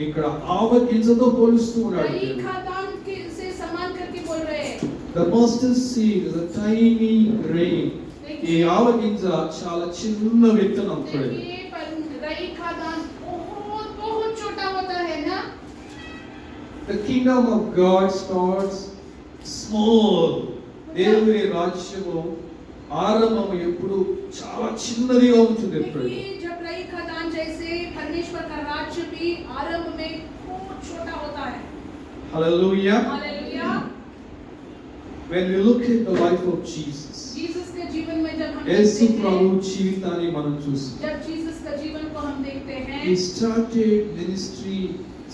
ఇక్కడ ఆవగింజతో పోలుస్తూ ఉన్నాడు. रई खादान के से समान करके बोल रहे हैं. The mustard seed is a tiny grain. ఈ ఆవగింజ చాలా చిన్న విత్తనం. देखिए पर रई खादान बहुत बहुत छोटा होता है ना. The kingdom of God starts small. దేవుని రాజ్యము ఆరంభం ఎప్పుడు చాలా చిన్నదిగా ఉంటుంది. देखिए जब रई खादान जैसे परमेश्वर का राज्य भी आरंभ में बहुत छोटा होता है. Hallelujah. Hallelujah. When we look at the life of Jesus, Jesus के जीवन में जब हम యేసు देखते ప్రభు हैं, జీవితాన్ని మనం చూస్తాం. जब जीसस का जीवन को हम देखते हैं, He started ministry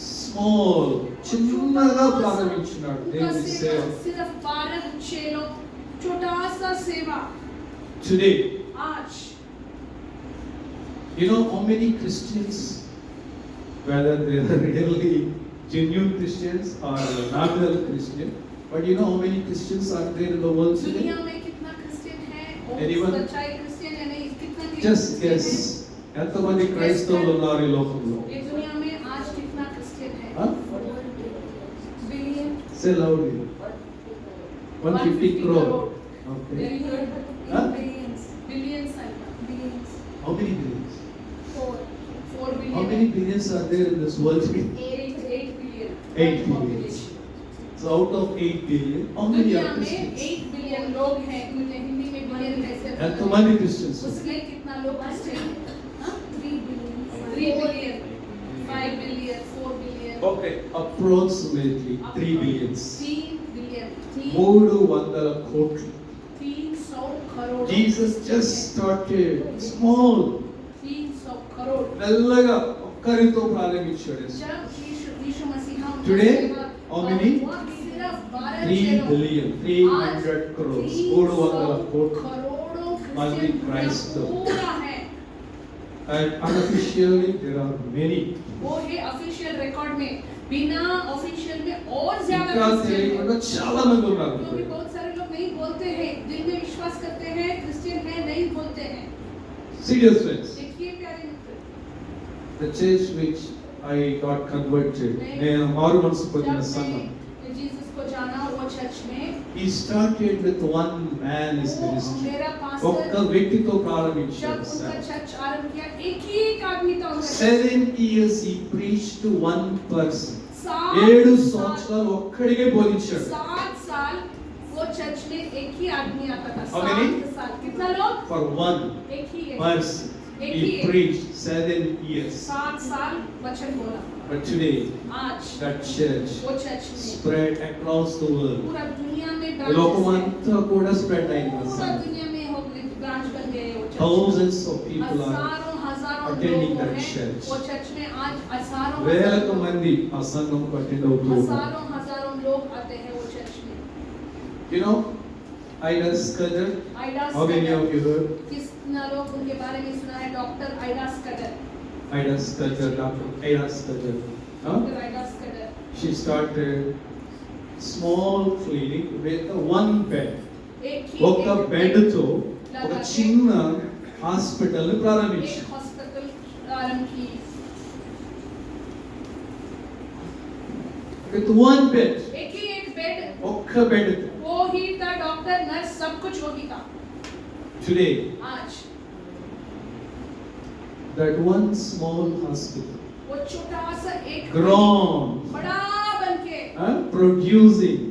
small. చిన్నగా ప్రారంభించినాడు उनका దేవుని సేవ. सेवा सिर्फ 12 चेलों, छोटा सा सेवा. Today, आज you know how many Christians, whether they are really genuine Christians or nominal Christian, but you know how many Christians are there in the world today? दुनिया में कितना क्रिश्चियन है और Anyone? सच्चाई क्रिश्चियन है नहीं कितना Just क्रिश्चियन guess. है? ఎంతమంది క్రైస్తవులు ఉన్నారు ఈ లోకంలో? ये दुनिया में आज कितना क्रिश्चियन है? Huh? Billion. Say loudly. 150 crore. Okay. Very good. Huh? Billions. Billions are billions. How many billions? 4 billion. How many billions are there in this world? 8 billion. 8 billion. So out of 8 billion, how many दुनिया are में Christians? 8 billion लोग हैं. मुझे हिंदी में billion कैसे बोलते हैं? ఎంతమంది Christians? उसमें कितना लोग क्रिश्चियन हैं? हाँ? 3 billion, 5 billion, 4 billion. Okay, approximately 3 billions. 3 billion. 300 కోట్లు. 300 crore. Jesus just started small. 300 crore. మెల్లగా ఒక్కరితో ప్రారంభించాడు. जब यीशु मसीह उनका Today, सेवा how many? सिर्फ 12 3 चेलों. billion, 300 crores, 300 కోట్లు. करोड़ों मल्टी क्रिश्चियन क्राइस्ट. पूरा है. And unofficially there are many. वो है ऑफिशियल रिकॉर्ड में, बिना ऑफिशियल में और ज्यादा ఇంకా क्रिश्चियन हैं. తెలియకుండా చాలా మంది ఉన్నారు. क्योंकि बहुत सारे लोग नहीं बोलते हैं, दिल में विश्वास करते हैं क्रिश्चियन है, नहीं बोलते हैं. Serious friends. देखिए प्यारे मित्र, The church which I got converted, నేను మారు మనసు పొందిన जब సంఘం. मैं जीसस को जाना वो चर्च में, He started with one man his वो ministry. मेरा ఒక్క पास्टर వ్యక్తితో जब ప్రారంభించాడు. उनका चर्च आरंभ किया, एक ही आदमी था उनका. 7 years he preached to one person. 7 సంవత్సరాలు ఒక్కడికే బోధించాడు. 7 साल वो चर्च में एक ही आदमी आता था. How many? 7 साल. कितना लोग? For one एक ही है. person एक he ही है. preached 7 years. 7 साल वचन बोला. But today आज that church वो चर्च में spread across the world. पूरा दुनिया में ఈ లోకమంతా కూడా స్ప్రెడ్ అయింది. पूरा दुनिया में हो ब्रांच बन गए वो church. Thousands of people are हजारों attending लोग that हैं church. वो चर्च में आज हजारों వేలకు మంది ఆ సంఘంకు అటెండ్ అవుతూ ఉన్నారు. हजारों लोग आते हैं वो चर्च में. You know, Ida Scudder. Aida How many of you heard? कितना लोग उनके बारे में सुना है? Doctor Ida Scudder. Ida Scudder, Dr. Ida Scudder. Huh? Doctor Ida Scudder. She started small clinic with one bed. एक ही ఒక బెడ్ తో ఒక చిన్న హాస్పిటల్ ప్రారంభించారు. एक हॉस्पिटल प्रारंभ की. With one bed. एक ही एक बेड. ఒక్క బెడ్. वो ही था डॉक्टर नर्स सब कुछ वो ही था. Today आज that one small hospital वो छोटा सा एक grown, बड़ा बनके producing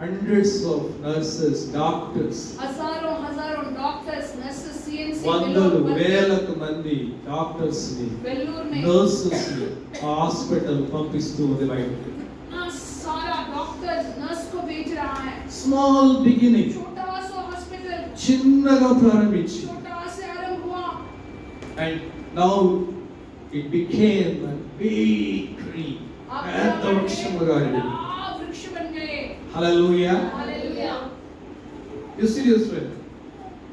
hundreds of nurses, doctors. हजारों डॉक्टर्स नर्सेस सीएनसी వందలు వేలకు మంది డాక్టర్స్ ని वेल्लोर में నర్సెస్ ని హాస్పిటల్ పంపిస్తూ ఉంది బయటకు. इतना सारा डॉक्टर्स नर्स को भेज रहा है. స్మాల్ బిగినింగ్, छोटा सा हॉस्पिटल చిన్నగా ప్రారంభించి छोटा से आरंभ हुआ. and now it became a big tree. పెద్ద వృక్షముగా అయింది. बड़ा वृक्ष बन गए. హల్లెలూయా. हालेलुया. You serious friend?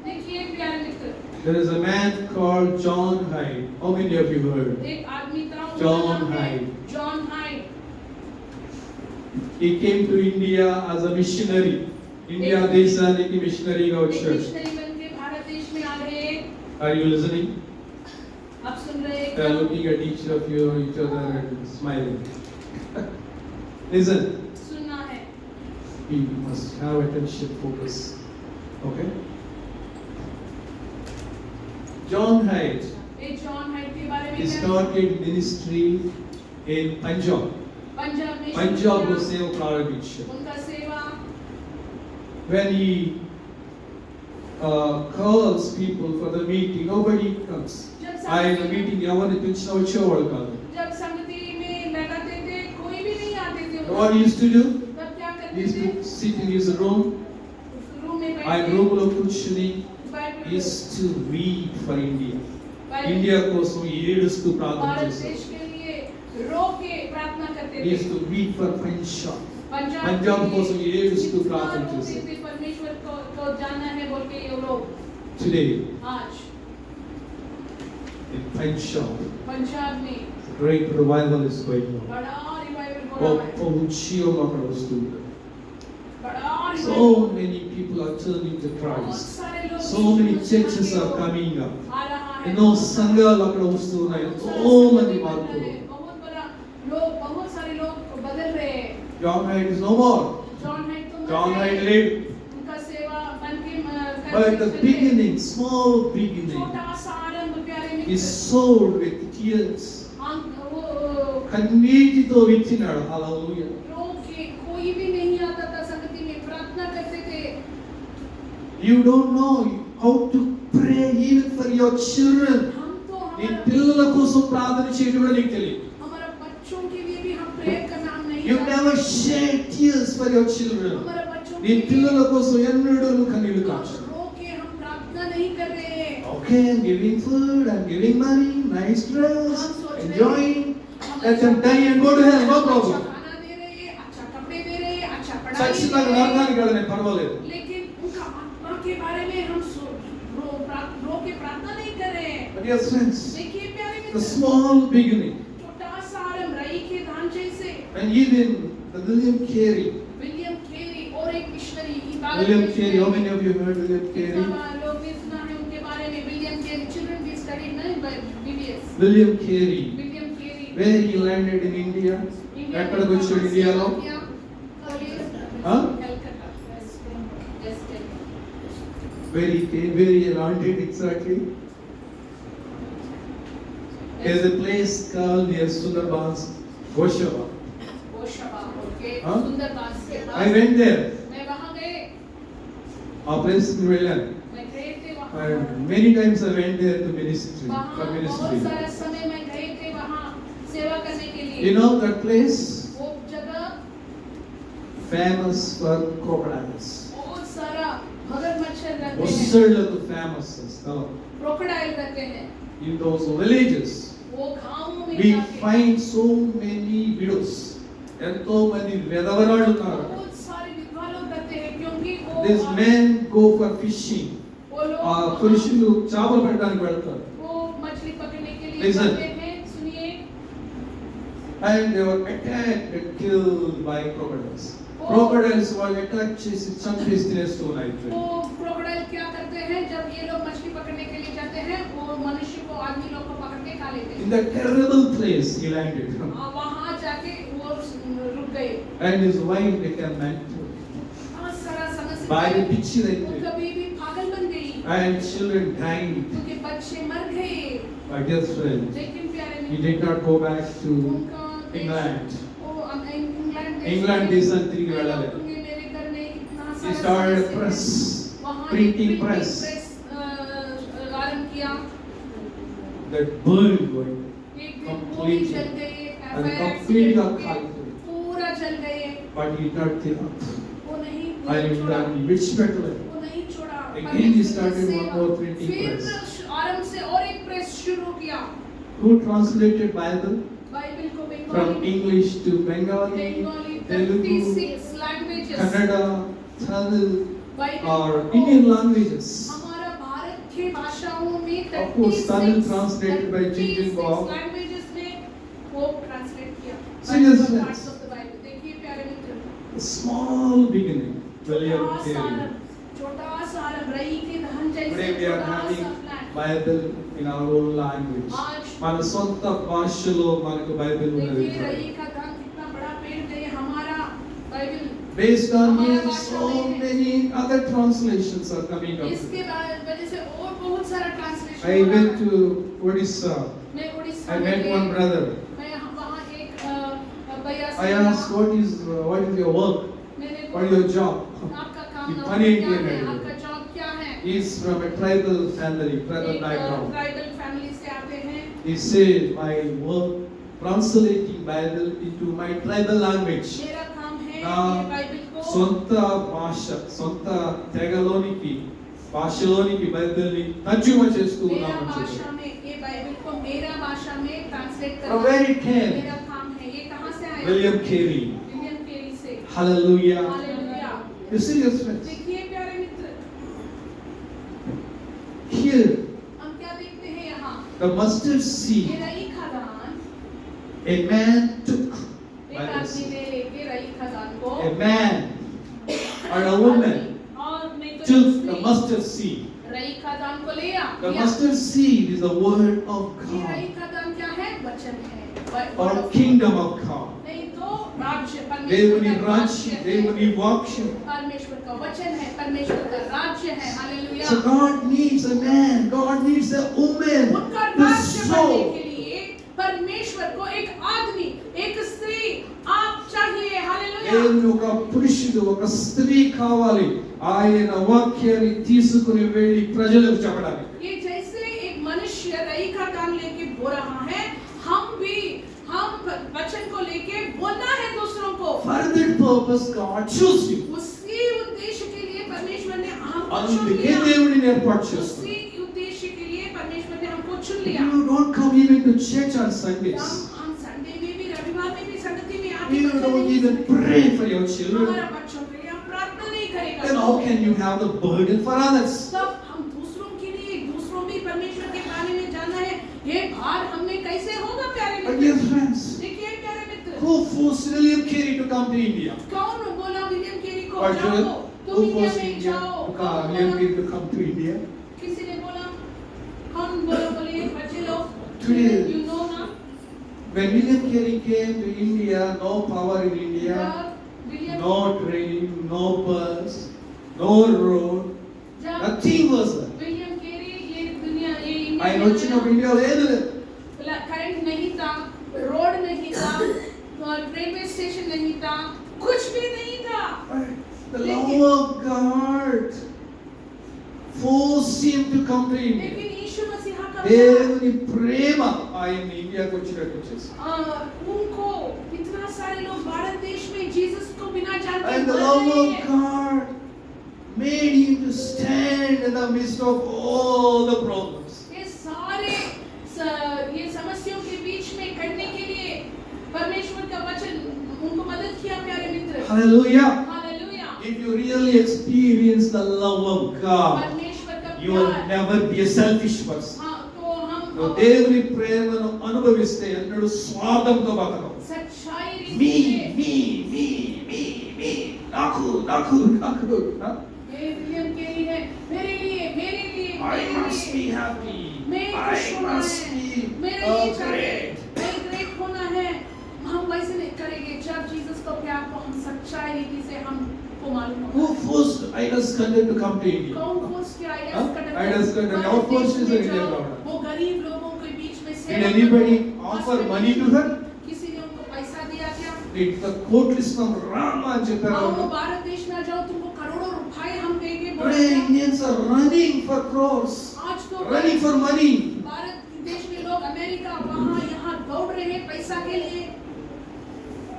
देखिए प्यारे मित्र, There is a man called John Hyde. How many of you heard? एक आदमी था उनका John नाम है Hyde. John hide. He came to India as a missionary. India దేశానికి మిషనరీగా एक వచ్చాడు. मिशनरी बनके भारत देश में आ गए. Are you listening? आप सुन रहे हैं They are looking at each other and smiling. Listen, सुनना है. we must have attention, focus. Okay? John Hyde, ये जॉन हाइट के बारे में he क्या? started ministry in Punjab. Punjab में Punjab शुरू లో किया. సేవ ప్రారంభించారు. उनका सेवा When he calls people for the meeting, nobody comes. ఆయన మీటింగ్ ఎవరిని పిలిచినా వచ్చేవాళ్ళు కాదు. जब संगति में लगाते थे कोई भी नहीं आते थे. What he used to do? तब क्या He करते used थे? to sit in his room. Room में ఆయన बैठ రూమ్ లో కూర్చుని के he used to weep for India. Bible India కోసం ఏడుస్తూ ప్రార్థన भारत చేశారు. देश के लिए रो के प्रार्थना करते He used थे. to weep for Punjab. Punjab Punjab के కోసం लिए ఏడుస్తూ इतना ప్రార్థన रोते చేశారు. थे, परमेश्वर को जाना है बोल के ये लोग Today आज in Punjab, पंजाब में great revival is going on. बड़ा रिवाइवल हो रहा है. గొప్ప ఉద్యమం అక్కడ వస్తుంది. बड़ा So revival. many people are turning to बहुत Christ. सारे लोग So many Yeshu churches Masih are को coming up. आ रहा है. ఎన్నో సంఘాలు అక్కడ వస్తున్నాయి. ఎంతో మంది మార్పులు. बहुत बड़ा लोग बहुत सारे लोग बदल रहे हैं. John Hyde is no more. John height तो मर John गए. Hyde lived. उनका सेवा बन के But the चले. beginning, small beginning, छोटा सा आरंभ प्यारे is Mitra. sowed with tears. वो కన్నీటితో విత్తినాడు. హల్లెలూయా. लोग के कोई भी नहीं आता था संगति में प्रार्थना करते थे. You don't know how to pray even for your children. हम तो నీ हमारा పిల్లల కోసం ప్రార్థన చేయడం కూడా నీకు తెలియదు. हमारा बच्चों के लिए भी हम प्रेयर करना हम नहीं You जानते. never shed tears for your children. हमारा बच्चों నీ के పిల్లల लिए కోసం ఎన్నడూ నువ్వు కన్నీళ్లు हम కాచు. रो के हम प्रार्थना नहीं कर रहे हैं. Okay, I'm giving food, I'm giving money, nice dress, enjoying. Let them die and go to hell, no अच्छा problem. खाना दे रहे हैं, अच्छा कपड़े दे रहे हैं, अच्छा पढ़ाई दे చచ్చినాక रहे हैं. నరకానికి వెళ్ళనే పర్వాలేదు. लेकिन उनका आत्मा के बारे में हम रो के प्रार्थना नहीं कर रहे हैं. But dear friends, देखिए प्यारे the मित्र, small beginning, छोटा सा आरंभ राई के धान जैसे. and even the William Carey. William Carey और एक missionary William Carey, how many of you heard William Carey? लोग ने सुना है उनके बारे में. विलियम केरी चिल्ड्रन भी स्टडी नहीं by BBS. William Carey, William Carey where he landed in India. ఎక్కడికి వచ్చాడు ఇండియాలో? Huh? Where he came, where he landed exactly? There's a place called near Sundarbans, Goshava. Huh? I went there. मैं वहाँ गए. ఆ place కి వెళ్ళాను. मैं गए थे वहाँ. And many times I went there to ministry, for वहाँ बहुत ministry. सारा समय मैं गए थे वहाँ सेवा करने के लिए. You know that place वो जगह famous for crocodiles. बहुत सारा मगरमच्छ रहते हैं. ముసళ్ళకు famous స్థలం. क्रोकोडाइल रहते हैं. In those villages, वो गाँवों में we जाके find so many widows. ఎంతో మంది విధవరాళ్ళు ఉన్నారు. बहुत सारे विधवा लोग रहते हैं क्योंकि वो These men go for fishing. वो लोग ఆ పురుషులు చేపలు పట్టడానికి వెళ్తారు. वो मछली पकड़ने के लिए Listen. जाते हैं. सुनिए. And they were attacked and killed by crocodiles. Oh. Crocodiles వాళ్ళు అటాక్ చేసి చంపేసి తినేస్తూ ఉన్నాయి. वो क्रोकोडाइल क्या करते हैं जब ये लोग मछली पकड़ने के लिए जाते हैं वो मनुष्य को आदमी लोग को पकड़ के खा लेते In हैं. that terrible place he landed. वहाँ जाके वो रुक गए. And his wife became mental. बहुत सारा समस्या. भार्య పిచ్చిదైంది. उनका बीवी पागल बन गई. And children died. उनके बच्चे मर गए. My dear friend, लेकिन प्यारे he Mitra, did not go back to उनका देश- England. वो इंग्लैंड देश England में- देशात తిరిగి मैं వెళ్ళలేదు. लौटूंगी, मेरे घर में इतना He सारा started a समस्या है. press, वहाँ एक printing press आरंभ किया. that burned going. एक दिन Completely. पूरी जल गए. And FIR completely got के killed. पूरा जल गए. But he did not give up. वो नहीं And in छोड़ा. that विడిచిపెట్టలేదు. वो नहीं छोड़ा. Again he started परमेश्वर one से more printing फिर press. आरंभ से और एक प्रेस शुरू किया. Who translated Bible बाइबल को from Bengali, English to Bengali, Bengali Telugu, 36 languages. Kannada, Tamil, Bible or को Indian languages. हमारा भारत के भाषाओं में Of course, Tamil 36 translated by Jinjin Bob. languages में वो ट्रांसलेट किया. Seriously. Parts of the Bible. देखिए प्यारे मित्र, A small beginning. William Carey. छोटा सा रई के धन जैसे Today we are छोटा having सा plan. Bible in our own language. आज మన సొంత భాషలో మనకు బైబిల్ ఉన్నది. देखिए रई का दान कितना बड़ा पेड़ है हमारा Bible. Based on him, so many other translations are coming up. इसके वजह से और बहुत सारा translation. I went to Odisha. मैं उड़ीसा I में met गई. one brother. मैं वहाँ एक भैया से I asked, what is your work? मैंने What is your job? आपका काम ये नौकरी funny क्या Indian है, है. आपका जॉब क्या है. He is from a tribal family, tribal background. Tribal family से आते हैं. He said, my work translating Bible into my tribal language. मेरा काम है నా ये बाइबल को సొంత భాష, సొంత తెగలోనికి, భాషలోనికి బైబిల్ని తర్జుమా చేస్తూ मेरा ఉన్నామని भाषा చెప్పారు. में ये बाइबल को मेरा भाषा में translate From where it came? मेरा काम है. ये कहाँ से आया? William Carey. विलियम केरी से. Hallelujah. Hallelujah. You see your friends? देखिए प्यारे मित्र, Here, हम क्या देखते हैं यहाँ? the mustard ये seed, रई खदान a man took. एक आदमी ने लेके रई खदान को A man or a woman और नहीं तो took एक the स्त्री mustard seed. रई खदान को लिया. The mustard seed is the word of ये रई God खदान क्या है? वचन है. or kingdom of God. नहीं तो राज्य, परमेश्वर దేవుని का రాజ్యం, राज्य దేవుని है. వాక్యం. परमेश्वर का वचन है, परमेश्वर का राज्य है. Hallelujah. So God needs a man, God needs a woman उनका to राज्य बनने के sow. लिए परमेश्वर को एक आदमी, एक स्त्री आप चाहिए. हालेलुया. దేవుని ఒక పురుషుడు, ఒక స్త్రీ కావాలి ఆయన వాక్యాన్ని తీసుకుని వెళ్ళి ప్రజలకు చెప్పడానికి. ये जैसे एक मनुष्य रई का काम लेके बो रहा है, हम भी हम वचन को लेके बोलना है दूसरों को. For that purpose God chose you. उसी उद्देश्य के लिए परमेश्वर ने हमको चुन అందుకే लिया. దేవుడిని ఏర్పాటు చేస్తాడు. उसी उद्देश्य के लिए परमेश्वर ने हमको चुन लिया. You don't come even to church on Sundays. हम संडे में भी, रविवार में भी, संगति में आके You वचन don't नहीं even pray for your children. हमारा बच्चों के लिए हम प्रार्थना नहीं करेगा. Then how can you have the burden for others? तब हम दूसरों के लिए, दूसरों भी परमेश्वर के बारे में जानना है. ये भार हमें कैसे होगा प्यारे But dear मित्र? friends, देखिए प्यारे मित्र, who forced William Carey to come to India? कौन बोला विलियम केरी को Or जाओ, तुम who इंडिया forced में India जाओ? to कौन come, William बोला? Carey to come to India? किसी ने बोला? कौन बोला? बोलिए बच्चे लोग. Today. You know ना? When William Carey came to India, no power in India, जब William no train, no bus, no road, जब nothing was there. William Carey ये दुनिया ये ఆయన इंडिया వచ్చినప్పుడు ఇండియా లేదు. करंट नहीं था, रोड नहीं था, और रेलवे स्टेशन नहीं था, कुछ भी नहीं था. The love of God forced him to come to India. लेकिन यीशु मसीह का దేవుని ప్రేమ ఆయన ఇండియాకి వచ్చినట్టు చేసింది. उनको इतना सारे लोग भारत देश में जीसस को बिना जानते And the मर love रहे of हैं. God made him to stand in the midst of all the problems. ये सारे ये समस्याओं के बीच में करने के लिए परमेश्वर का वचन उनको मदद किया प्यारे मित्र. Hallelujah. Hallelujah. If you really experience the love of God, परमेश्वर का you will प्यार. never be a selfish person. हाँ, तो हम నువ్వు దేవుని ప్రేమను అనుభవిస్తే ఎన్నడూ స్వార్థంతో బతకవు. सच्चाई మీ रीति మీ మీ మీ మీ నాకు నాకు నాకు ये विलियम केरी है मेरे लिए मेरे लिए I मेरे must लिए. be happy. मैं I खुश होना must है. be मेरे लिए चाहिए. great. मैं ग्रेट होना है. हम वैसे नहीं करेंगे जब जीसस को प्यार को हम सच्चाई रीति से हमको मालूम Who होगा. forced Ida Skandar to come to India? कौन फोर्स किया Huh? Ida Scudder? Ida Skandar, भारत how forced देश is में the Indian जाओ, government? वो गरीब लोगों के बीच में Did सेवा anybody करो. offer money to her? किसी ने उनको पैसा दिया क्या? Did the court system Rama and आओ Chitara? भारत देश में जाओ तुमको करोड़ों रुपए हम देंगे बोलो Today क्या? Indians are running for crores, आज तो running for money. भारत देश में लोग अमेरिका वहाँ यहाँ दौड़ रहे हैं पैसा के लिए.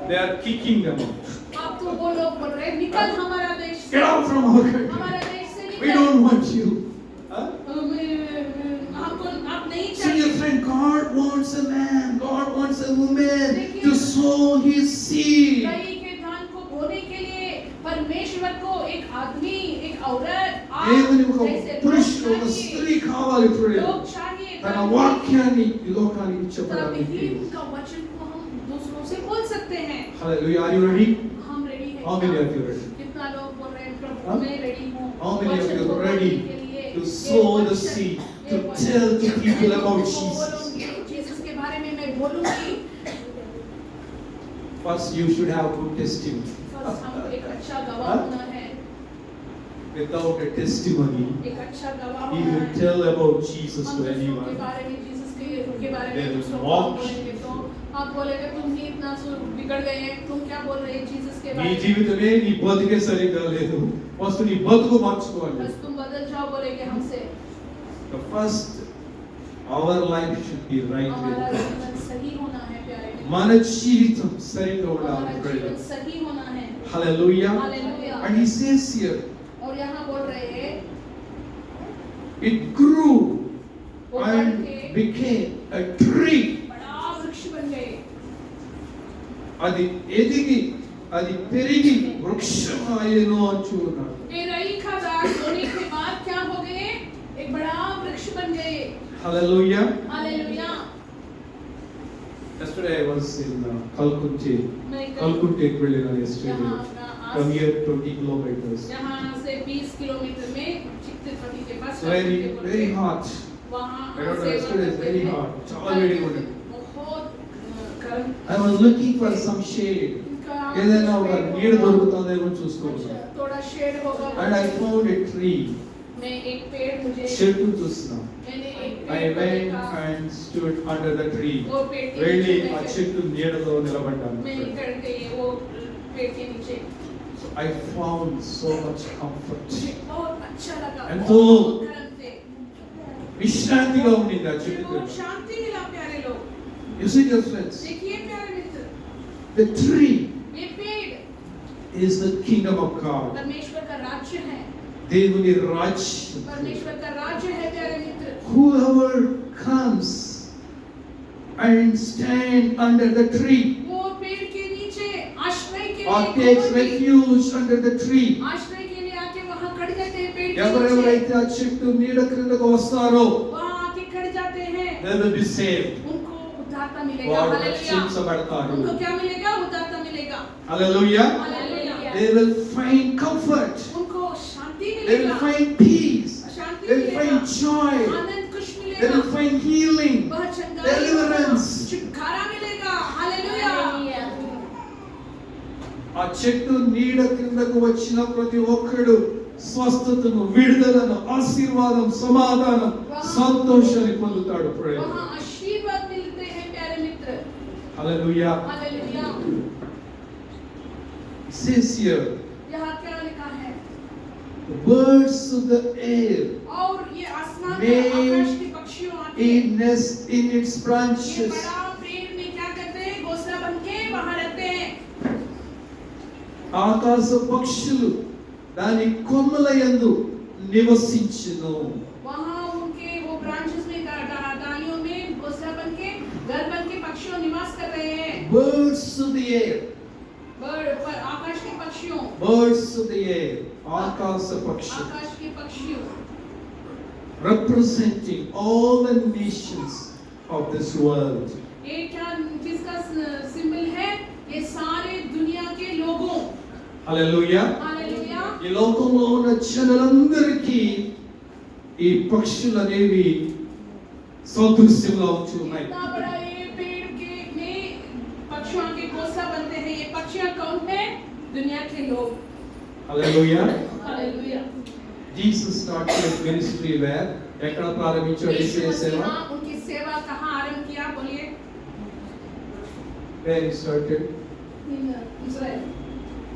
They are kicking them out. अब तो वो लोग बोल रहे हैं निकल हमारा देश से. Get out from our country. हमारा देश से We निकल. don't want you. Huh? हमको आप नहीं See, चाहिए. your friend, God wants a man, God wants a woman to sow his seed. कई के धान को बोने के लिए परमेश्वर को एक आदमी एक औरत आप దేవుని ఒక जैसे लोग పురుషుడు, ఒక चाहिए. స్త్రీ కావాలి today. लोग चाहिए తన तभी- వాక్యాన్ని ఈ లోకానికి तभी చెప్పడానికి. ही उनका वचन को हम दूसरों से बोल सकते हैं. Hallelujah. Are you ready? हम रेडी हैं. How many of you ready? कितना लोग बोल रहे हैं प्रभु Huh? मैं रेडी हूँ. How many of वचन you को are ready बोलने के लिए, to ये sow the वचन- seed, ये to वचन- tell to people about को Jesus? बोलोगे, Jesus First, you should have good testimony. First हमको एक अच्छा गवाह होना है, Without a testimony, एक अच्छा गवाह you होना will है। tell about Jesus हम to दूसरों के anyone. बारे में जीसस के बारे They में will दूसरों को mock. बोलेंगे तो आप बोलेंगे तुम ही इतना बिगड़ गए हैं, तुम क्या बोल रहे हैं जीसस के నీ बारे में, జీవితమే నీ బతికే సరిగ్గా లేదు. ఫస్ట్ నీ బతుకు మార్చుకోవాలి. बस तुम बदल जाओ बोलेंगे हमसे। The first, our life should be right हमारा with God. जीवन सही होना है प्यारे मित्र, మన జీవితం సరిగ్గా हमारा ఉండాలి. जीवन सही होना है। Hallelujah. Hallelujah. And he says here, और यहाँ बोल रहे हैं it grew वो बढ़ and के became a tree. बड़ा वृक्ष बन गए, అది ఎదిగి అది పెరిగి వృక్షమాయను అంటున్నాడు. ये रई का दाग होने के बाद क्या हो गए, एक बड़ा वृक्ष बन गए। Hallelujah. Hallelujah. Yesterday I was in Kalkunte. मैं Kalkunte కి వెళ్ళిన yesterday. यहाँ अपना From here 20 kilometers. यहाँ से 20 किलोमीटर में चित्तपट्टी के पास Very very hot. वहाँ I don't know, सेवा yesterday is करते very हैं। hot. చాలా వేడిగా ఉంది. बहुत गर्म, I was looking for some shade. इनका ఏదైనా ఒక पेड़ నీడ होगा, దొరుకుతుందేమో చూస్తున్నాను. अच्छा, थोड़ा शेड होगा। And I found a tree. मैं एक पेड़ मुझे చెట్టు చూస్తున్నాను. मैंने एक I पेड़ को went देखा, and stood under the tree. वो पेड़ के వెళ్ళి नीचे ఆ मैं- చెట్టు నీడలో నిలబడ్డాను. मैं निकल गई वो पेड़ के नीचे, So I found so much comfort. मुझे बहुत अच्छा लगा, And बहुत so- गर्म थे, విశ్రాంతిగా ఉండింది ఆ मुझे చెట్టు बहुत కింద. शांति मिला प्यारे लोग। You see dear friends, देखिए प्यारे मित्र, the tree ये पेड़ is the kingdom of God. परमेश्वर का राज्य है, దేవుని రాజ్యం. परमेश्वर का राज्य है प्यारे मित्र। Whoever comes and stand under the tree वो पेड़ के नीचे आश्रय के or लिए takes खोलते- refuge under the tree, आश्रय के लिए आके वहाँ खड़ जाते हैं पेड़ के नीचे, ఎవరెవరైతే ఆ చెట్టు నీడ క్రిందకు వస్తారో वहाँ आके खड़ जाते हैं, they will be saved. उनको उद्धारता मिलेगा। వారు हालेलुया। రక్షించబడతారు. उनको क्या मिलेगा? उद्धारता मिलेगा। Hallelujah. Hallelujah. They will find comfort. उनको शांति They will मिलेगा, find peace. Shanti They will मिलेगा, find joy. आनंद खुश They मिलेगा, will find healing. वह चंगाई Deliverance. होगा, छुटकारा मिलेगा। हालेलुया। ఆ చెట్టు నీడ కిందకు వచ్చిన ప్రతి ఒక్కడు స్వస్థతను, విడుదలను, ఆశీర్వాదం, సమాధానం, సంతోషాన్ని పొందుతాడు. वहाँ आशीर्वाद मिलते हैं प्यारे मित्र। Hallelujah. Hallelujah. It says here, यहाँ क्या लिखा है? the birds of the air और ये आसमान में May आकाश के पक्षियों आते हैं, in nest in its ये branches. बड़ा पेड़ में क्या करते हैं? घोंसला बन के वहाँ रहते हैं। ఆకాశ పక్షులు దాని కొమ్మల యందు నివసించును. वहाँ उनके वो ब्रांचेस में डालियों में घोंसला बन के घर बन के पक्षियों निवास कर रहे हैं। Birds of the air. पर आकाश के पक्षियों, Birds of the air. ఆకాశ పక్షులు. आकाश के पक्षियों, Representing all the nations of this world. ये क्या किसका सिंबल है? ये सारे दुनिया के लोगों। Hallelujah. हालेलुया। ఈ లోకంలో ఉన్న జనులందరికీ ఈ పక్షులు అనేవి సదృశ్యంగా ఉంటున్నాయి. इतना बड़ा ये पेड़ के में पक्षियों के घोंसला बनते हैं। ये पक्षियां कौन है? दुनिया के लोग। Hallelujah. Hallelujah. Jesus started ministry where? ఎక్కడ ప్రారంభించాడు यीशु యేసు సేవ? मसीह उनकी सेवा कहाँ आरंभ किया? बोलिए। Where he started? Israel.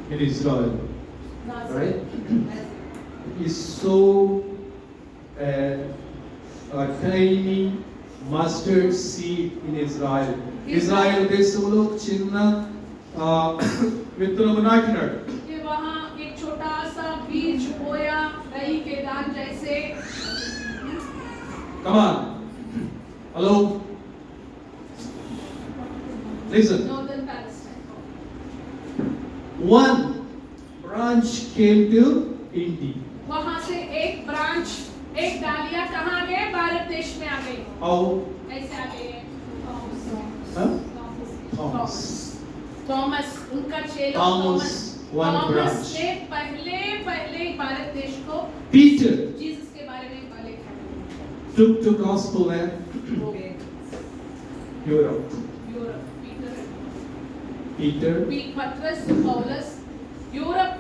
In Israel. Right? He sowed a tiny mustard seed in Israel. Israel దేశంలో చిన్న విత్తనము నాటినాడు. ये वहाँ एक छोटा सा बीज बोया, रई के दान जैसे। Come on. Hello. Listen. Northern Palestine। One branch came to India. वहाँ से एक ब्रांच, एक डालिया कहाँ आ गए? भारत देश में आ गई। How? ऐसे आ गए। Huh? Thomas. थॉमस, उनका चेला Thomas, one थॉमस branch. ने पहले भारत देश को Peter जीसस के बारे में लिखा। took the gospel where? Europe. Europe, Peter. Peter, पतरस, पौलुस यूरोप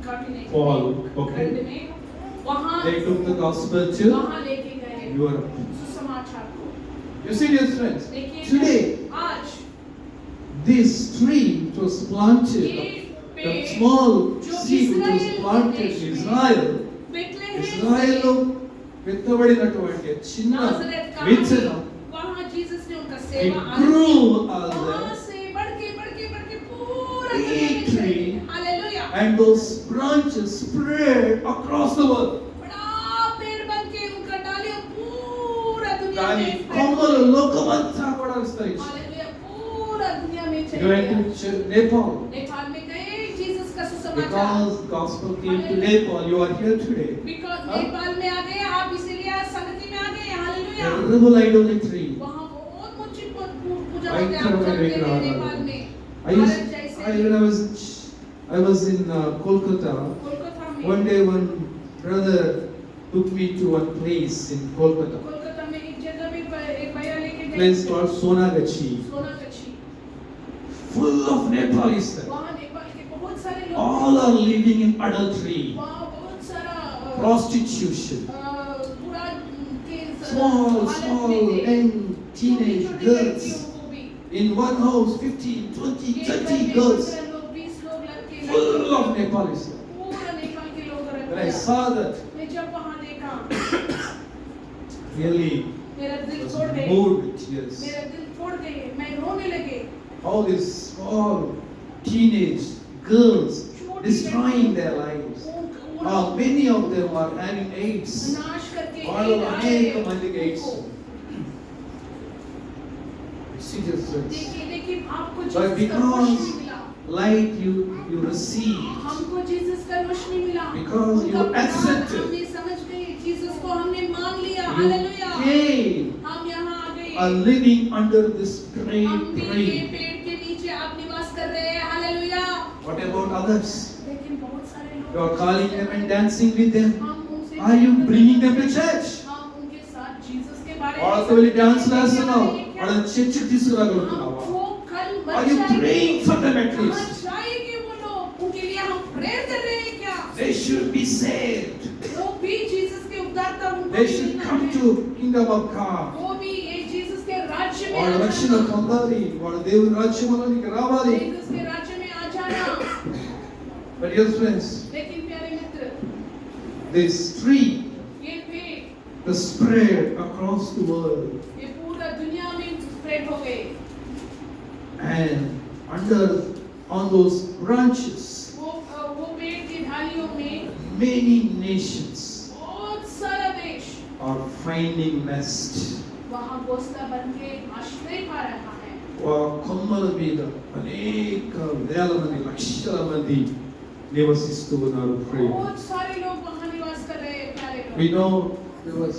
कॉन्टिनेंट Paul, okay. खंड में वहाँ they took the gospel to वहाँ लेके गए Europe. सुसमाचार को। You see, dear friends, देखिए today आज this tree it was planted, ये the पेड़ small जो seed it was Israel planted देश in में Israel. बेतलेहम ఇజ్రాయెలు విత్తబడినటువంటి చిన్న नाज़रेत का విత్తనం वहाँ जीसस ने उनका it सेवा grew as वहाँ a से बढ़ के पूरा big tree hallelujah and those branches spread across the world. बड़ा पेड़ बन के उनका डालियाँ पूरा दुनिया దాని में కొమ్మలు లోకమంతా కూడా విస్తరించాయి. हालेलुया पूरा दुनिया में It चले went गया to Nepal नेपाल में गए जीसस का सुसमाचार because gospel came to Nepal. You are here today. Because Nepal में आ गए आप इसीलिए आज संगति में आ गए हालेलुया Terrible idolatry. वहाँ बहुत मुझे पूजा I करते हैं आप can जानते हैं remember. नेपाल में When I was in Kolkata. Kolkata में One day one brother took me to one place in Kolkata. Kolkata में एक जगह में एक भैया लेके गए Place called Sonagachi. सोनाकछी Full of Nepalis there. वहाँ नेपाल के बहुत सारे लोग All are living in adultery, वहाँ बहुत सारा prostitution. पूरा के Small, हालत small, में थे। young teenage छोटी-छोटी girls. लड़कियों को भी In one house, 15, 20, एक घर 30 में girls. 15 लोग 20 लोग लड़के Full of Nepalis there. पूरा नेपाल के लोग When रहते I हैं saw that, मैं जब वहाँ देखा really मेरा दिल was तोड़ गए moved with tears. मेरा दिल तोड़ गए मैं रोने लगे All these small teenage girls destroying their lives. Many of them are having AIDS. नाश करके All एक of आए అనేక మందికి AIDS. Serious friends. देखिए आपको But जीसस का because रोशनी मिला light you receive, हमको जीसस का रोशनी मिला Because you उनका प्यार accepted. हमने समझ गए जीसस को हमने मान लिया you हालेलुया came हम यहाँ आ गए are living under this great हम भी ये tree. पेड़ के नीचे आप निवास कर रहे हैं हालेलुया What about others? लेकिन बहुत सारे लोग You are calling them and dancing with them. हम उनसे Are you bringing them to church? हम उनके साथ जीसस के बारे में వాళ్ళతో వెళ్ళి డాన్స్ వేస్తున్నావు వాళ్ళని చర్చికి తీసుకురాగలుగుతున్నావా? हमको कल Are you praying for them at कहाँ least? जाएंगे वो लोग उनके लिए हम प्रेयर कर रहे हैं क्या They should be saved. वो भी जीसस के उद्धारता उनको They भी should मिलना come है। to kingdom of God. वो भी ये जीसस के राज्य में వాళ్ళ आ రక్షణ जाना। పొందాలి, వాళ్ళ దేవుని రాజ్యంలోనికి రావాలి. जीसस के राज्य में आ जाना But dear friends, लेकिन प्यारे मित्र this tree ये पेड़ is spread across the world, ये पूरा दुनिया में स्प्रेड हो गए and on those branches वो पेड़ की ढालियों में many nations बहुत सारा देश are finding nest. वहाँ घोंसला बन के आश्रय पा रहा है కొమ్మల మీద అనేక వేల మంది లక్షల మంది నివసిస్తూ ఉన్నారు. बहुत सारे लोग वहाँ निवास कर रहे हैं प्यारे लोग We know there was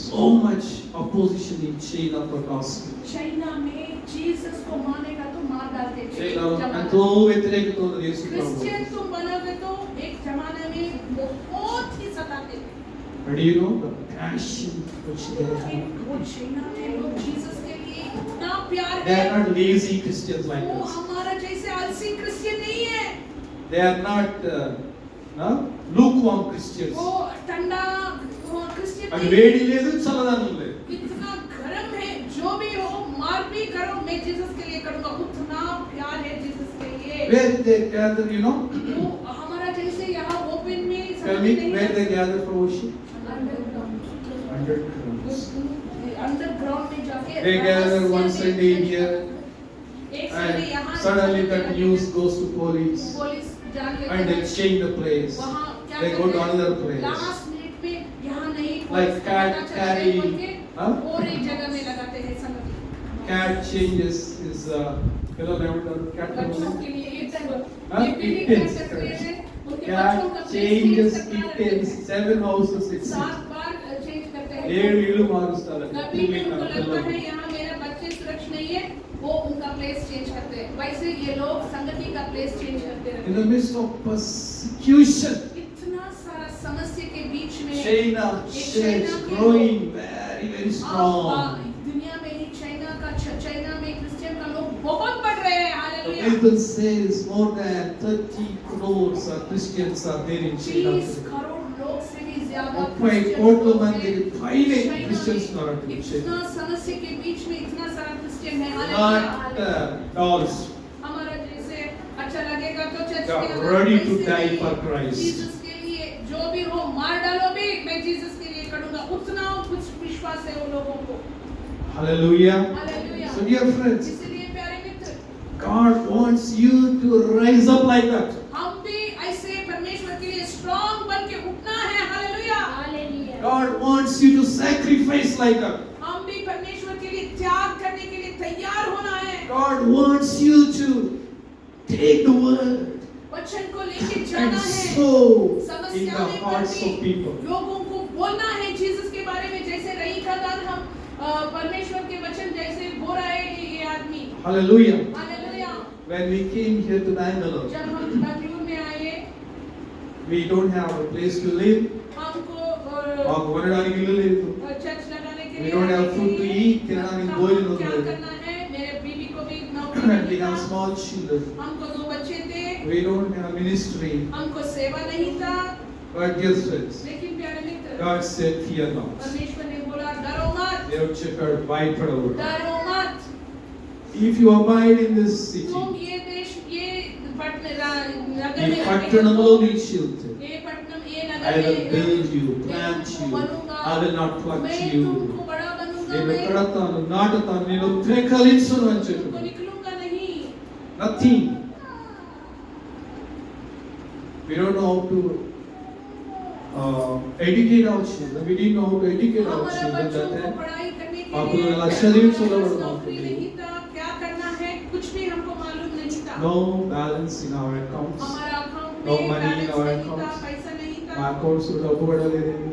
so much opposition in China for gospel. China में जीसस को मानेगा तो मार डालते थे చైనా एक जमाना ఎంతో వ్యతిరేకత ఉన్నది యేసు क्रिश्चियन ప్రభువు. तुम बनोगे तो एक जमाने में बहुत ही सताते थे But you know the passion which they लेकिन have. वो चाइना के लोग जीसस के लिए इतना प्यार They है are not lazy Christians like वो us. हमारा जैसे आलसी क्रिश्चियन नहीं है They are not lukewarm Christians. वो ठंडा वो क्रिश्चियन అది नहीं వేడి లేదు చల్లదనం లేదు. इतना गर्म है जो भी हो मार भी करो मैं जीसस के लिए करूंगा उतना प्यार है जीसस के लिए Where they gather, you know? वो हमारा जैसे यहाँ ओपन में Tell me where they gather for worship? Underground में जाके They gather one Sunday here, एक संडे and यहाँ suddenly that news goes to police, police जान लेते and they हैं change the place. वहाँ क्या They go to another place. Last minute में यहाँ नहीं Like पुलिस cat पता चला carry, नहीं बोल के huh? और एक जगह में लगाते हैं संगति Cat changes his cat बच्चों के लिए एक Huh? ये भी Kittens, क्या करते हैं उनके बच्चों cat का changes place change करना kittens, 7 houses it seems. 7 bar change करते हैं 7 ఇల్లు మారుస్తారు. कभी भी उनको लगता है यहाँ मेरा बच्चे सुरक्षित नहीं है वो उनका प्लेस चेंज करते हैं वैसे ये लोग संगति का प्लेस चेंज करते रहते In the midst of persecution, हैं इतना सारा समस्या के बीच में China is growing very strong. दुनिया में ही चाइना में क्रिश्चियन का लोग बहुत बढ़ रहे हैं The hallelujah Bible says more than 30 crores of Christians are there in 30 China. Crore लोग से भी ज्यादा 30 కోట్ల మంది పైనే Christians ఉన్నారు అక్కడ. इतना समस्या के बीच में इतना सारा क्रिश्चियन है Not dolls. हमारा जैसे अच्छा लगेगा तो चर्च They में are ready to die for Christ. Jesus के लिए जो भी हो मार डालो भी मैं जीसस के लिए करूंगा उतना कुछ विश्वास है उन लोगों को. Hallelujah. Hallelujah. So dear friends, इसलिए प्यारे मित्र God wants you to rise up like that. हम भी ऐसे परमेश्वर के लिए स्ट्रांग बन के उठना है. Hallelujah. Hallelujah. God wants you to sacrifice like that. हम भी परमेश्वर के लिए त्याग करने के लिए तैयार होना है. God wants you to take the word वचन को लेके and जाना है. sow in समस्या the में hearts of करके people. लोगों को बोलना है जीसस के बारे में. जैसे रही था दान हम परमेश्वर के वचन जैसे बोल रहे हैं ये आदमी. Hallelujah. Hallelujah. When we came here to Bangalore, जब हम बेंगलुरु में आए we don't have a place to live. हमको మాకు ఉండడానికి ఇల్లు లేదు. चर्च लगाने के We लिए don't have आने के food to लिए eat. తినడానికి భోజనం क्या లేదు. करना है. मेरे बीवी को भी नौकरी We नहीं have था. small children. हमको 2 बच्चे थे. We don't have ministry. हमको सेवा नहीं था. But dear friends, लेकिन प्यारे मित्र God said, fear not. परमेश्वर ने बोला डरो मत. Dear shepherd, భయపడవద్దు. डरो मत. If you abide in this city, तुम ये देश ये नगर ఈ में పట్టణంలో నిలిచిల్తే, ये पटनम ये I नगर will में build you, plant you. I will not pluck मैं you. तुमको बड़ा बनूंगा. నేను मैं కడతాను, నాటుతాను, నేను పెకలించును అని तुमको చెప్పాడు. निकलूंगा नहीं. Nothing. We don't know how to educate our children. We didn't know how to educate our हमारा children बच्चों that को time. पढ़ाई करने के आपको लिए लगा चलिए चलो हमारे पास बड़ा नौकरी बात नहीं था. क्या करना है कुछ भी हमको मालूम नहीं था. No balance in our accounts. हमारा अकाउंट No में money in बैलेंस our नहीं था. accounts. पैसा नहीं మా था. అకౌంట్స్ డబ్బు పడలేదండి.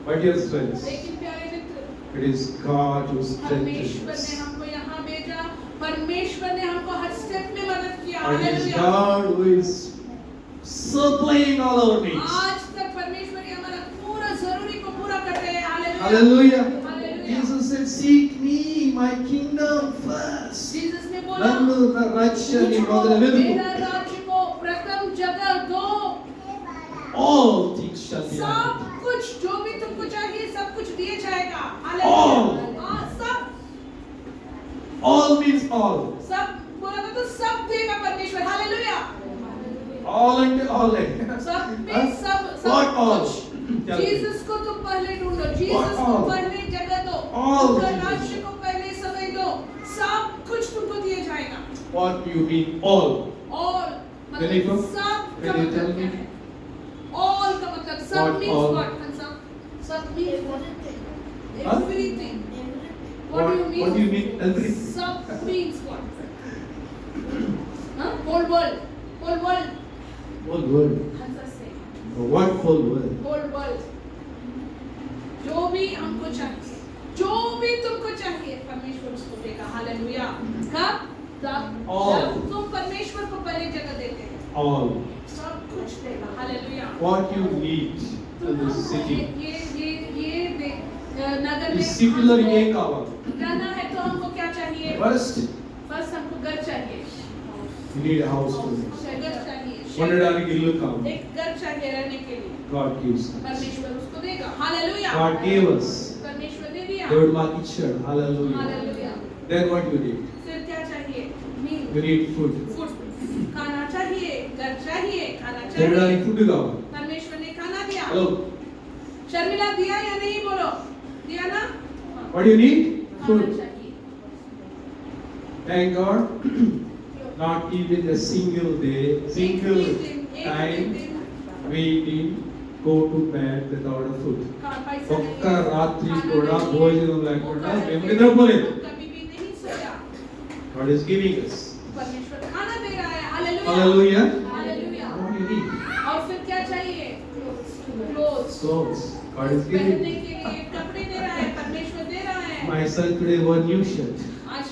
But dear friends, लेकिन प्यारे मित्र it is God who strengthens परमेश्वर ने us. हमको यहाँ भेजा. परमेश्वर ने हमको हर स्टेप में मदद किया. And it is hallelujah. God who is supplying all our needs. आज तक परमेश्वर ही हमारा पूरा जरूरी को पूरा कर रहे हैं. Hallelujah. Hallelujah. Hallelujah. Jesus said, seek me, my kingdom first. Jesus ने बोला నన్ను నా రాజ్యాన్ని మొదలు వెతుకు. मेरा राज्य को प्रथम जगह दो. All things shall be सब added. कुछ जो भी तुमको चाहिए सब कुछ दिया जाएगा. All. हालेलुया. हाँ, सब All means all. सब बोला था तो सब देगा परमेश्वर. हालेलुया. All and all. सब में Huh? सब What all? कुछ. Tell me. जीसस को तुम पहले ढूंढो. जीसस को all? पहले जगह दो. All उनका Jesus. राज्य को पहले समय दो. सब कुछ तुमको दिया जाएगा. What do you mean all? और Jennifer, मतलब सब का can you tell मतलब me? क्या है? All का मतलब सब What means all? what? सब means what? Huh? Everything. What do you mean? What do you mean everything? Sub means what? Huh? Whole world. Whole world. Whole world. Hansa say. What whole world? Whole world. जो भी हमको चाहिए, जो भी तुमको चाहिए, परमेश्वर उसको देगा. हालेलुया. कब? All. जब तुम परमेश्वर को पहले जगह देते हैं, All. सब कुछ देगा. Hallelujah. What you need in this city. ये नगर ఈ में సిటీలో हमको ఏం కావాలి? रहना है तो हमको क्या चाहिए? First, फर्स्ट हमको घर चाहिए. you need a house to live. घर चाहिए. ఉండడానికి ఇల్లు కావాలి. एक घर चाहिए रहने के लिए. God gives us. परमेश्वर उसको देगा. हालेलुया. God gave us. परमेश्वर ने दिया. దేవుడు మాకు ఇచ్చాడు. Hallelujah. Hallelujah. Then what you need? फिर क्या चाहिए? मील. You need food. फूड. खाना चाहिए. घर चाहिए. खाना चाहिए. తినడానికి ఫుడ్ కావాలి. परमेश्वर ने खाना दिया. Hello. शर्मिला दिया या नहीं बोलो? दिया ना? What do you need? खाना Food. चाहिए. Thank God. Not even a single day, single time we didn't go to bed without a food. ఒక్క రాత్రి కూడా భోజనం లేకుండా మేము నిద్రపోలేదు. कभी भी नहीं सोया. God is giving us. परमेश्वर खाना दे रहा है. Hallelujah. Hallelujah. Hallelujah. What do you need? और फिर क्या चाहिए? क्लोथ्स. Clothes. God is पहनने giving. के लिए कपड़े दे रहा है. परमेश्वर दे रहा है. My son today wore new shirt. आज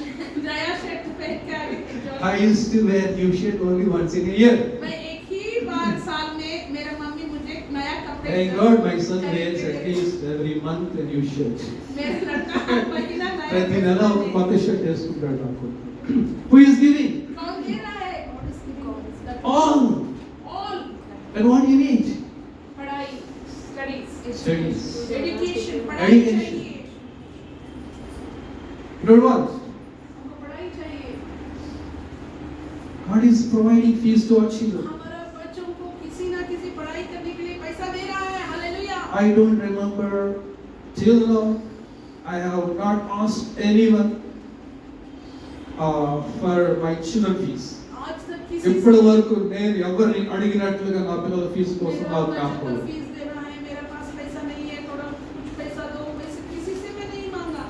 नया शर्ट पहन के आ गई. I used to wear new shirt only once in a year. मैं एक ही बार साल में मेरा मम्मी मुझे नया कपड़े. Thank God my son wears at least every month a new shirt. मेरा लड़का हर महीना नया. ప్రతి నెల ఒక కొత్త షర్ట్ వేసుకుంటాడు నాకు. Who is giving? And what do you need? पढ़ाई, Studies. Education, पढ़ाई Education. चाहिए, You know what? हमको पढ़ाई चाहिए। God is providing fees to our children. हमारा बच्चों को किसी ना किसी पढ़ाई करने के लिए पैसा दे रहा है, hallelujah. I don't remember till now. I have not asked anyone for my children fees. आज तक किसी ఇప్పటి వరకు నేను ఎవరిని అడిగినట్లుగా నా పిల్లల ఫీజు కోసం मेरा నాకు बच्चों को కాకపోలేదు. फीस देना है, मेरे पास पैसा नहीं है, थोड़ा कुछ पैसा दो, वैसे किसी से मैं नहीं मांगा।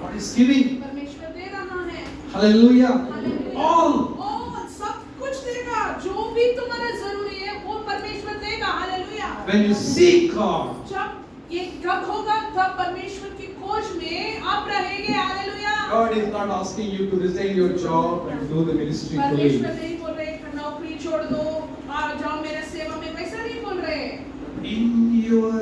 God is giving. परमेश्वर दे रहा है, Hallelujah. हालेलुया। All. और सब कुछ देगा, जो भी तुम्हारा जरूरी है वो परमेश्वर देगा, hallelujah. When you seek God, जब ये कब होगा, तब परमेश्वर की खोज में आप रहेंगे, hallelujah. God is not asking you to resign your job and do the ministry to परमेश्वर live. नहीं बोल रहे कि नौकरी छोड़ दो, आ जाओ मेरे सेवा में, वैसा नहीं बोल रहे। In your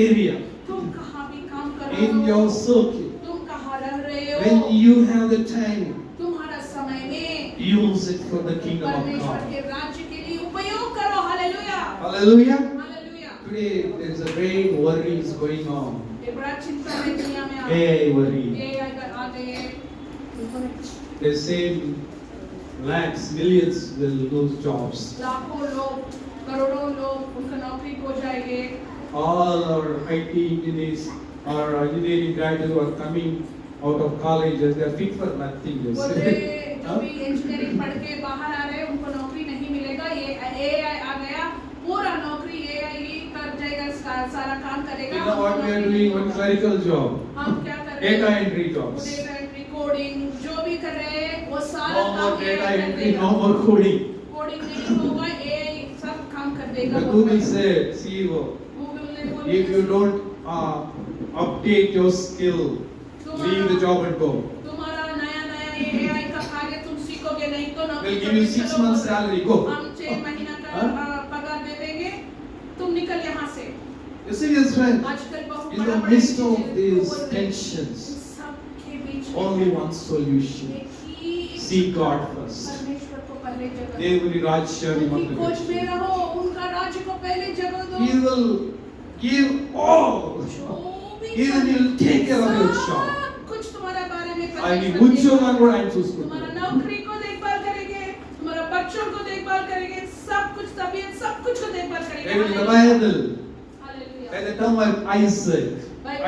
area, तुम कहाँ भी काम कर रहे in your हो, circle, तुम कहाँ रह रहे हो, when you have the time, तुम्हारा समय में use it for the kingdom of परमेश्वर God. के राज्य के लिए उपयोग करो, hallelujah, Hallelujah. Hallelujah. Today there is a great worry is going on. ये बड़ा चिंता है दुनिया में आ Hey, worry. ये अगर आ गए, They say lakhs, millions will lose jobs. लाखों लोग, करोड़ों लोग उनका नौकरी खो जाएंगे। All our IT engineers, our engineering graduates who are coming out of colleges, they are fit for nothing. They बोल रहे say. जो भी इंजीनियरिंग पढ़ के बाहर आ रहे हैं उनको नौकरी नहीं मिलेगा, ये एआई आ गया, पूरा नौकरी एआई ही कर जाएगा, सारा काम करेगा। You know what we are doing? One clerical job, हम क्या कर रहे data हैं? entry jobs. Data entry, coding, जो भी कर रहे हैं वो सारा No more काम data AI कर entry, देगा। no more coding. कोडिंग नहीं होगा, एआई सब काम कर देगा। The Google said, CEO, Google ने बोला, if you don't update your skill, leave the job and go. तुम्हारा नया नया एआई का कार्य तुम सीखोगे नहीं तो नौकरी We'll give you 6 months salary. Go. हम 6 महीना का हाँ? पगार दे देंगे, तुम निकल यहाँ से। You see, dear friend, आजकल बहुत in the बड़ा-बड़ा midst चीजें of these बोल रहे हैं। tensions, सबके बीच में only one solution. एक ही Seek God first. परमेश्वर को पहले जगह दो। దేవుని రాజ్యాన్ని उनकी खोज में మొదలుపెట్టు. रहो, उनका राज्य को पहले जगह दो। He will give all. जो भी He will take care of your सब job. कुछ तुम्हारे बारे में ఆయన परमेश्वर ఉద్యోగాన్ని కూడా ఆయన तुम्हारा చూసుకుంటాడు. नौकरी को देखभाल करेंगे, तुम्हारा बच्चों को देखभाल करेंगे, सब कुछ तबीयत सब कुछ को देखभाल करेंगे। Even in the Bible, hallelujah. at the time of Isaac,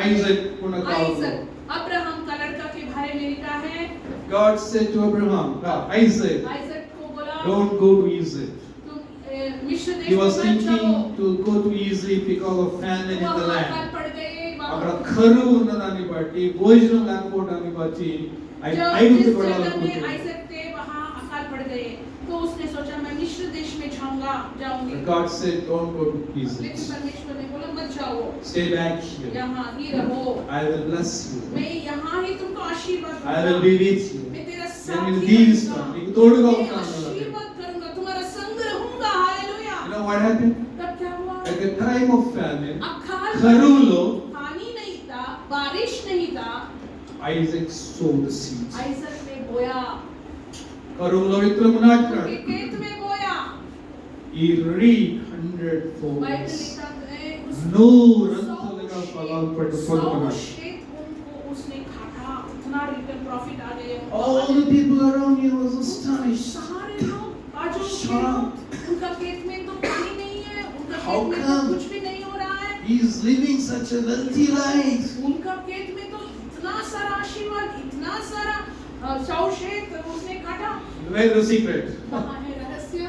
Isaac ఉన్న కాలంలో, आइजक, अब्राहम का लड़का के बारे में लिखा है, God said to Abraham, Isaac, Isaac को बोला don't go to Egypt. तुम मिस्र देश He was में मत जाओ। thinking to go to Egypt because of famine in the वहाँ land. अकाल पड़ गए, అక్కడ वहाँ కరువు ఉన్నదాన్ని బట్టి భోజనం లేకపోవడాన్ని బట్టి ఆయన जब ఐగుప్తు जिस जगह में పడాలనుకుంటున్నాడు. आइजक थे वहाँ अकाल पड़ गए, तो उसने सोचा मैं मिस्र देश में जाऊंगी। God said, don't go to लेकिन Egypt. परमेश्वर ने बोला मत जाओ, Stay back here. यहाँ ही रहो, I will bless you. मैं यहाँ ही तुमको आशीर्वाद I will दूंगा, be with you. मैं तेरा నేను साथ నిన్ను ही దీవిస్తాను. रहूंगा, నీకు తోడుగా मैं ఉంటాను. आशीर्वाद करूंगा, तुम्हारा संग रहूंगा, hallelujah. You know what happened? तब क्या हुआ? At the time of famine, अकाल కరువులో पानी नहीं था, बारिश नहीं था, Isaac sowed the seeds. Isaac ने बोया, కరువులో విత్తనము నాటినాడు. उनके खेत में बोया। He reaped 100 Bible folds. लिखा है उस నూరంతలుగా ఫలాలు सौ పొందుకున్నాడు. क्षेत्र उनको उसने काटा, इतना रिटर्न प्रॉफिट आ गए। All the people around him was astonished. सारे लोग बाजू के Shocked. लोग, उनका खेत में तो पानी नहीं है, उनका How खेत में तो come? कुछ भी नहीं हो रहा है, He is living such a wealthy life. उनका खेत में तो इतना सारा आशीर्वाद, इतना सारा सौ क्षेत्र उसने काटा। Where is the secret? कहाँ है रहस्य?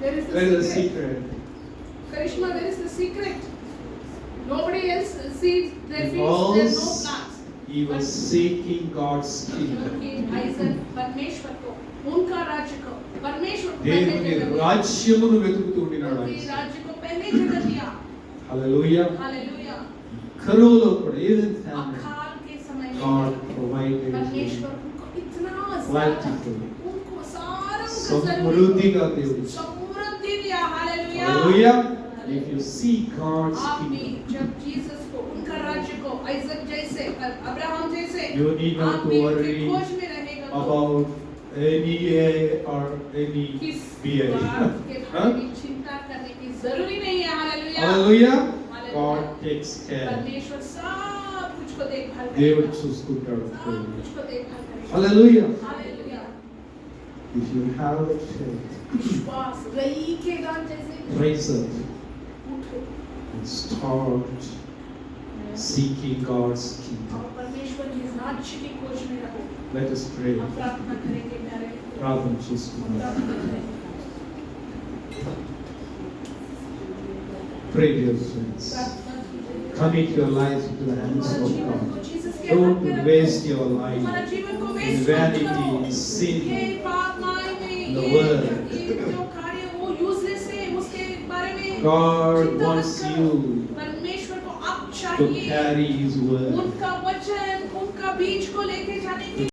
There is Where is the the secret. secret? Karishma, there is the secret. Nobody else sees their fields, there's no Because plants. he was seeking God's kingdom. क्योंकि Isaac परमेश्वर को, उनका राज्य को, परमेश्वर को पहले దేవుని जगह दिया, రాజ్యమును వెతుకుతూ ఉండినాడు उनके ఆయన. राज्य को पहले जगह दिया। హల్లెలూయా. हालेलुया। కరువులో కూడా even famine, अकाल के समय God में provided him परमेश्वर उनको इतना ज्यादा, plentifully. उनको सारा उनका సమృద్ధిగా దేవుడు. समृद्धि दिया। Hallelujah. Hallelujah. If you seek God's आप भी kingdom, जब जीसस को, उनका राज्य को, आइजक जैसे, अब्राहम जैसे, you need not आप to भी उनके worry खोज में रहेगा तो about any A or any किस BA. बात के Huh? बारे में चिंता करने की जरूरी नहीं है hallelujah Hallelujah. God takes care. परमेश्वर सब कुछ को देखभाल దేవుడు करेगा చూసుకుంటాడు. सब कुछ को देखभाल करेगा Hallelujah. Hallelujah If you have faith, विश्वास रही के गान जैसे raise up उठो and start seeking God's kingdom. और परमेश्वर की राज्य की खोज में रहो Let us pray. हम प्रार्थना करेंगे प्यारे ప్రార్థన हम చేసుకుందాం. प्रार्थना करेंगे Pray, dear friends. प्रार्थना कीजिए Commit your lives into the hands हमारा of जीवन को God. जीसस के हाथ में Don't रखो waste your हमारा life जीवन को in वेस्ट मत vanity, करो in sin. ये पाप माय में The ये world. जो कार्य वो यूजलेस है उसके बारे में God चिंता मत wants करो। you परमेश्वर को अब to चाहिए carry His word. उनका वचन उनका बीज को लेके जाने की